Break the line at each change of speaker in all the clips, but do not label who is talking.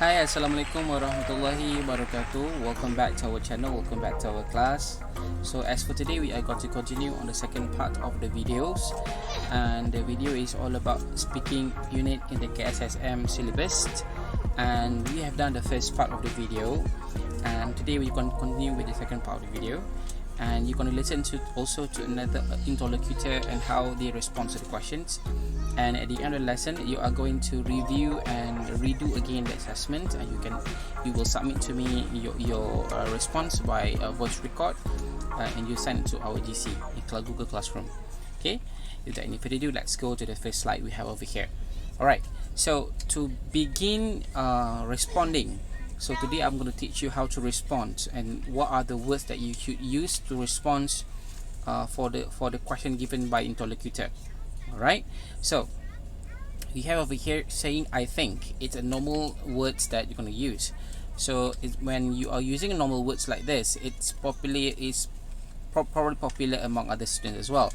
Hi, Assalamualaikum warahmatullahi wabarakatuh. Welcome back to our channel, welcome back to our class. So as for today, we are going to continue on the second part of the videos, and the video is all about speaking unit in the Kssm syllabus, and we have done the first part of the video, and today we're going to continue with the second part of the video, and you're going to listen to also to another interlocutor and how they respond to the questions. And at the end of the lesson, you are going to review and redo again the assessment, and you will submit to me your response by voice record, and you send it to our GC in Google Classroom. Okay, without any further ado, let's go to the first slide we have over here. Alright, so to begin responding, so today I'm going to teach you how to respond and what are the words that you should use to respond for the question given by interlocutor. Alright, so we have over here saying I think. It's a normal words that you're going to use. So when you are using normal words like this, it's probably popular among other students as well.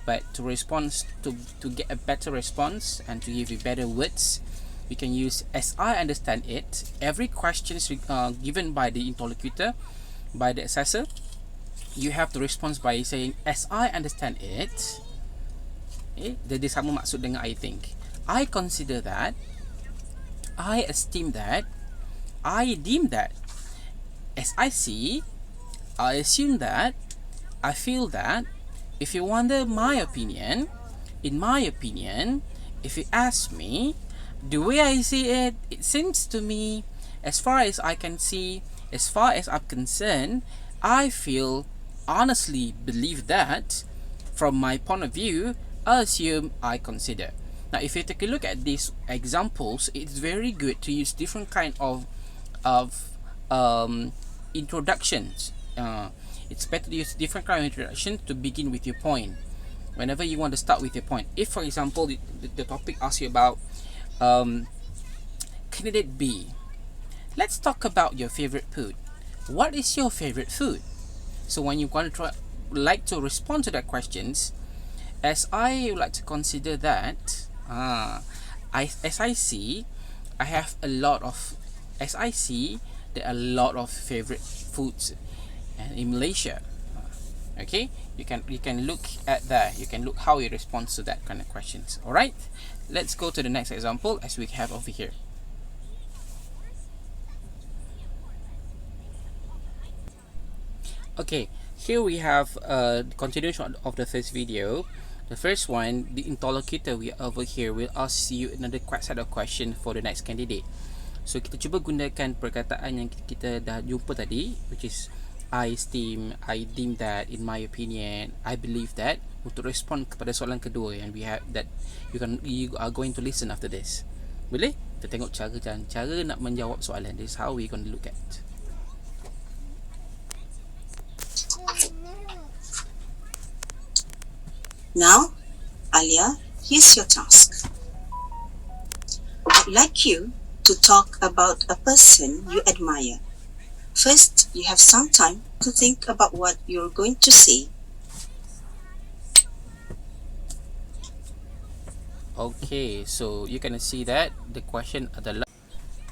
But to respond to get a better response and to give you better words, we can use as I understand it. Every question given by the interlocutor, by the assessor, you have to respond by saying as I understand it. Jadi sama maksud dengan I think. I consider that, I esteem that, I deem that, as I see, I assume that, I feel that. If you wonder my opinion, in my opinion, if you ask me, the way I see it, it seems to me, as far as I can see, as far as I'm concerned, I feel, honestly believe that, from my point of view, I assume, I consider. Now, if you take a look at these examples, it's very good to use different kind of introductions. It's better to use different kind of introduction to begin with your point. Whenever you want to start with your point. If, for example, the topic asks you about candidate B, let's talk about your favorite food. What is your favorite food? So when you want to like to respond to that questions, as I would like to consider that, as I see, I have a lot of, as I see, there are a lot of favorite foods in Malaysia. Okay, you can look at that. You can look how you respond to that kind of questions. All right, let's go to the next example as we have over here. Okay, here we have the continuation of the first video. The first one, the interlocutor we over here will ask you another set of question for the next candidate. So kita cuba gunakan perkataan yang kita dah jumpa tadi, which is I esteem, I deem that, in my opinion, I believe that, untuk respond kepada soalan kedua yang we have that you are going to listen after this. Boleh? Kita tengok cara nak menjawab soalan. This is how we going to look at.
Now, Alia, here's your task. I'd like you to talk about a person you admire. First, you have some time to think about what you're going to say.
Okay, so you can see that the question adalah,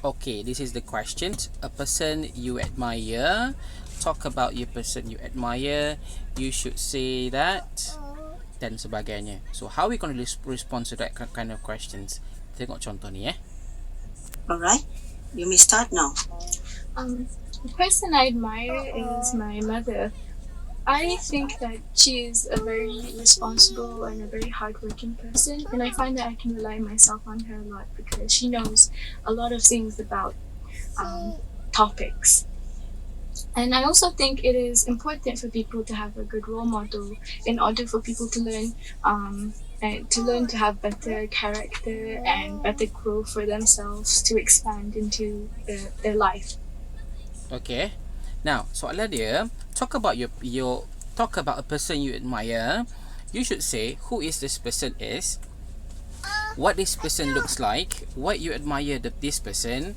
okay, this is the question. A person you admire. Talk about your person you admire. You should say that, dan sebagainya. So how we going to respond to that kind of questions? Tengok contoh ni
Alright, you may start now.
The person I admire is my mother. I think that she is a very responsible and a very hardworking person, and I find that I can rely myself on her a lot because she knows a lot of things about topics. And I also think it is important for people to have a good role model in order for people to learn to have better character and better growth for themselves to expand into their life.
Okay. Now, soalan dia, talk about talk about a person you admire. You should say who is this person is, what this person looks like, what you admire this person.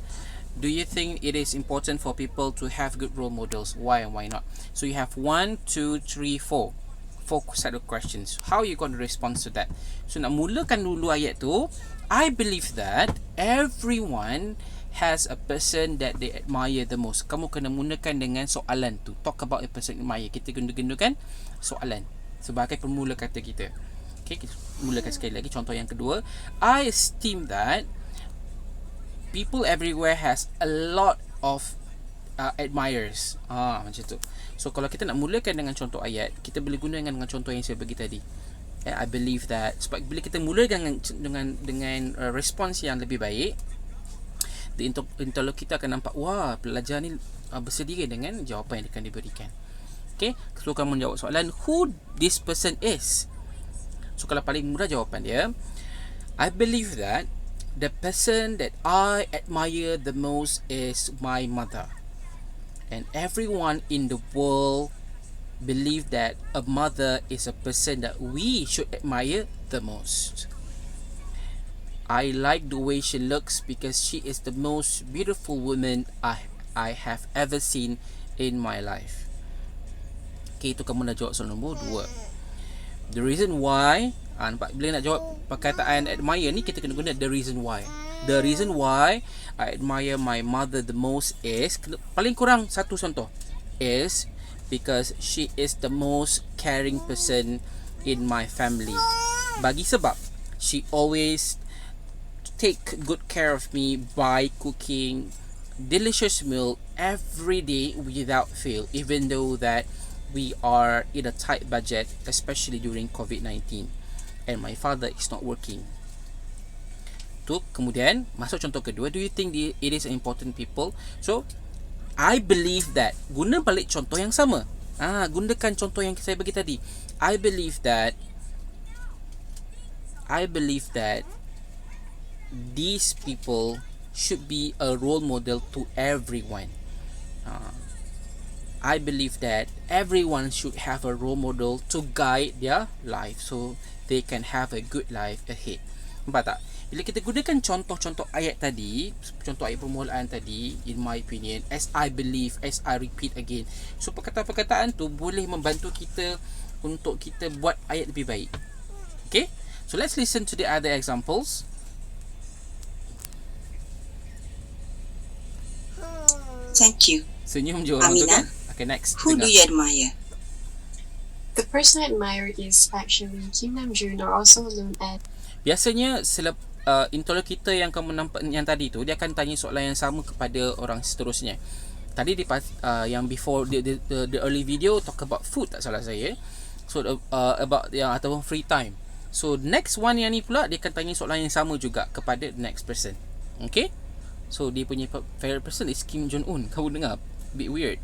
Do you think it is important for people to have good role models? Why and why not? So you have 1, 2, 3, 4 set of questions. How are you going to respond to that? So nak mulakan dulu ayat tu, I believe that everyone has a person that they admire the most? Kamu kena mulakan dengan soalan tu. Talk about a person admire. Kita gunakan soalan sebagai permula kata kita. Okay, kita mulakan sekali lagi. Contoh yang kedua, I esteem that people everywhere has a lot of admirers. Macam tu. So kalau kita nak mulakan dengan contoh ayat, kita boleh guna dengan contoh yang saya bagi tadi. I believe that, sebab bila kita mulakan dengan respons yang lebih baik, the interlocutor akan nampak, wah, pelajar ni bersedia dengan jawapan yang akan diberikan. Okay, so kamu menjawab soalan, who this person is. So kalau paling mudah jawapan dia, I believe that the person that I admire the most is my mother. And everyone in the world believe that a mother is a person that we should admire the most. I like the way she looks because she is the most beautiful woman I have ever seen in my life. Okay, itu kamu dah jawab soalan nombor 2. The reason why, nampak, bila nak jawab perkataan admire ni, kita kena guna the reason why. The reason why I admire my mother the most is, paling kurang satu contoh, is because she is the most caring person in my family. Bagi sebab she always take good care of me by cooking delicious meal every day without fail, even though that we are in a tight budget, especially during COVID-19 and my father is not working. Tu, kemudian masuk contoh kedua, do you think it is important people? So I believe that, guna balik contoh yang sama. Gunakan contoh yang saya bagi tadi. I believe that these people should be a role model to everyone. I believe that everyone should have a role model to guide their life so they can have a good life ahead. Nampak tak? Bila kita gunakan contoh-contoh ayat tadi, contoh ayat permulaan tadi, in my opinion, as I believe, as I repeat again, so perkataan-perkataan tu boleh membantu kita untuk kita buat ayat lebih baik. Okay, so let's listen to the other examples.
Thank you.
Senyum je orang tu kan.
Aminah,
Okay, next.
who do you admire?
The person I admire is actually Kssm, or also known as.
Biasanya interlocutor yang kamu nampak yang tadi tu, dia akan tanya soalan yang sama kepada orang seterusnya. Tadi yang before the early video talk about food, tak salah saya. So about yang ataupun free time. So next one yang ni pula, dia akan tanya soalan yang sama juga kepada the next person. Okay, so dia punya favorite person is Kim Jong Un. Kau dengar? Bit weird.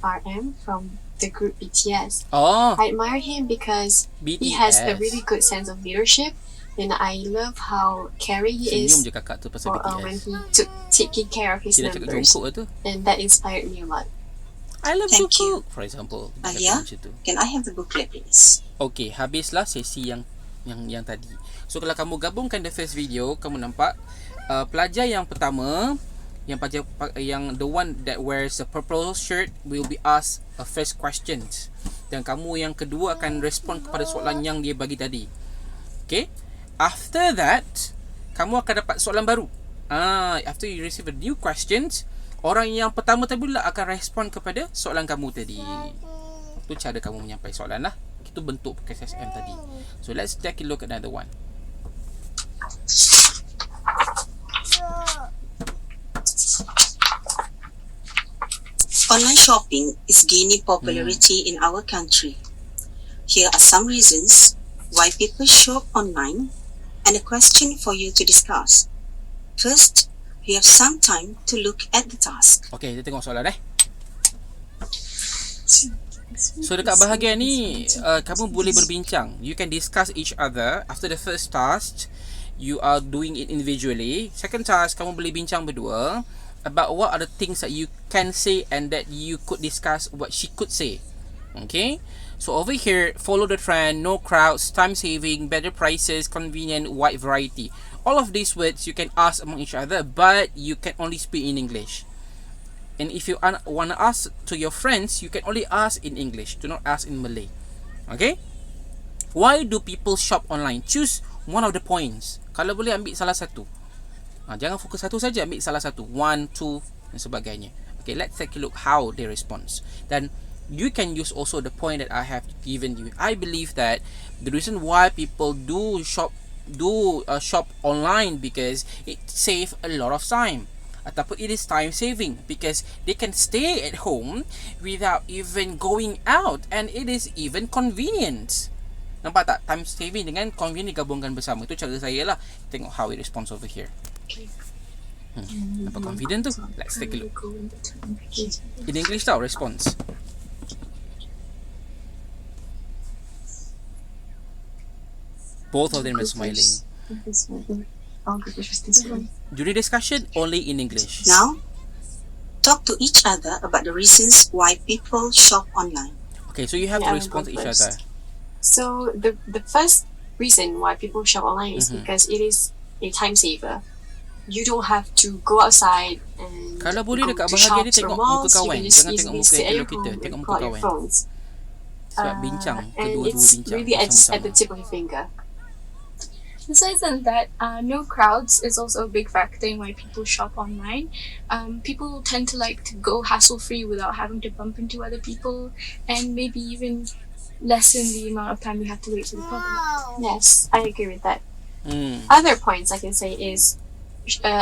RM from the group BTS.
Oh,
I admire him because he has a really good sense of leadership, and I love how caring he
senyum
is
je kakak tu pasal
when
BTS.
he took taking care of his
Dia dah cakap
members,
jongkok lah tu.
and that inspired me a lot.
I love
Thank
Jungkook, for example. Dia
Alia,
kata macam tu.
can I have the booklet please?
Okay, habislah sesi yang tadi. So kalau kamu gabungkan the first video, kamu nampak pelajar yang pertama, yang the one that wears a purple shirt will be asked a first questions, dan kamu yang kedua akan respon kepada soalan yang dia bagi tadi. Okay, after that kamu akan dapat soalan baru. After you receive a new questions, orang yang pertama tadi pula akan respon kepada soalan kamu tadi. Itu cara kamu menyampaikan soalan lah. Itu bentuk Kssm tadi. So let's take a look at another one.
Online shopping is gaining popularity in our country. Here are some reasons why people shop online and a question for you to discuss. First, you have some time to look at the task.
Okay, kita tengok soalan So dekat bahagian ni, kamu boleh berbincang. You can discuss each other. After the first task, you are doing it individually. Second task, kamu boleh bincang berdua about what are the things that you can say and that you could discuss what she could say. Okay, so over here, follow the trend, no crowds, time saving, better prices, convenient, wide variety. All of these words you can ask among each other, but you can only speak in English. And if you want to ask to your friends, you can only ask in English. Do not ask in Malay. Okay, why do people shop online? Choose one of the points. Kalau boleh ambil salah satu. Jangan fokus satu saja, ambil salah satu, 1, 2 dan sebagainya. Okay, let's take a look how they respond. Then you can use also the point that I have given you. I believe that the reason why people do shop online because it save a lot of time, ataupun it is time saving because they can stay at home without even going out, and it is even convenient. Nampak tak? Time saving dengan convenient digabungkan bersama. Itu cara saya lah. Tengok how it responds over here. Nampak confident tu? Let's take a look. In English tau response. Both of them are smiling. During discussion, only in English.
Now, talk to each other about the reasons why people shop online.
Okay, so you have to respond to each other.
So the first reason why people shop online is because it is a time saver. You don't have to go outside and
Kalau boleh
go
dekat
to
bahagian ni
shops or
tengok
malls.
muka kawan.
You can just
Jangan tengok
easily
muka
stay at
elok
your
kita.
home
Tengok
and
muka
pull out your
kawan.
phones.
Sebab bincang,
And
kedua-dua
it's
bincang
really at the
bersama-sama.
tip of your finger.
Besides than that, no crowds is also a big factor in why people shop online. People tend to like to go hassle-free without having to bump into other people, and maybe even lessen the amount of time you have to wait for the product.
Yes, I agree with that.
Hmm.
Other points I can say is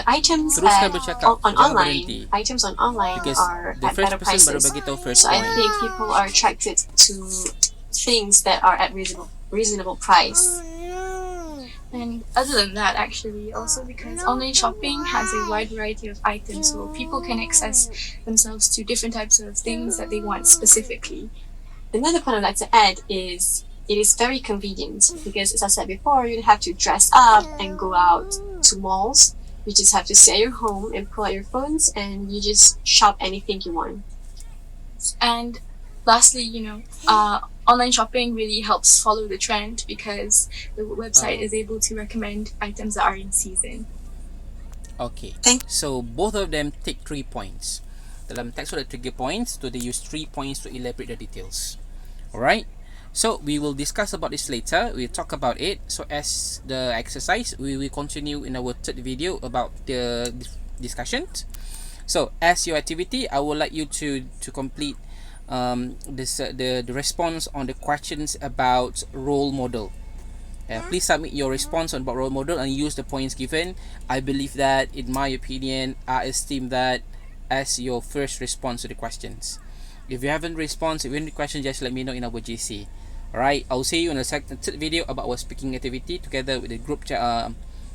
items
Teruskan bercakap,
on
jangan
online.
berhenti.
Items on online
Because
are
the
at
first
better
person baru
prices.
bagi tahu first
So I
point.
think people are attracted to things that are at reasonable price.
And other than that, actually, also because online shopping has a wide variety of items, so people can access themselves to different types of things that they want specifically.
Another point I'd like to add is it is very convenient because, as I said before, you don't have to dress up and go out to malls. You just have to stay at your home and pull out your phones and you just shop anything you want.
And lastly, online shopping really helps follow the trend because the website is able to recommend items that are in season.
Okay.
Thank-
So both of them take 3 points. Dalam teks ada 3 points, so they use 3 points to elaborate the details. Alright. So we will discuss about this later. We'll talk about it. So as the exercise, we will continue in our third video about the discussion. So as your activity, I would like you to complete the response on the questions about role model. Please submit your response on about role model and use the points given. I believe that, in my opinion, I esteem that as your first response to the questions. If you haven't responded, if you have any question, just let me know in our GC. Alright, I'll see you in the third video about our speaking activity together with the group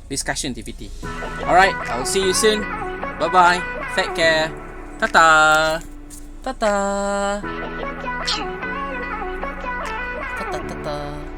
discussion activity. Alright, I'll see you soon. Bye bye. Take care. Ta-ta. Ta-ta. Ta-ta. Ta-ta.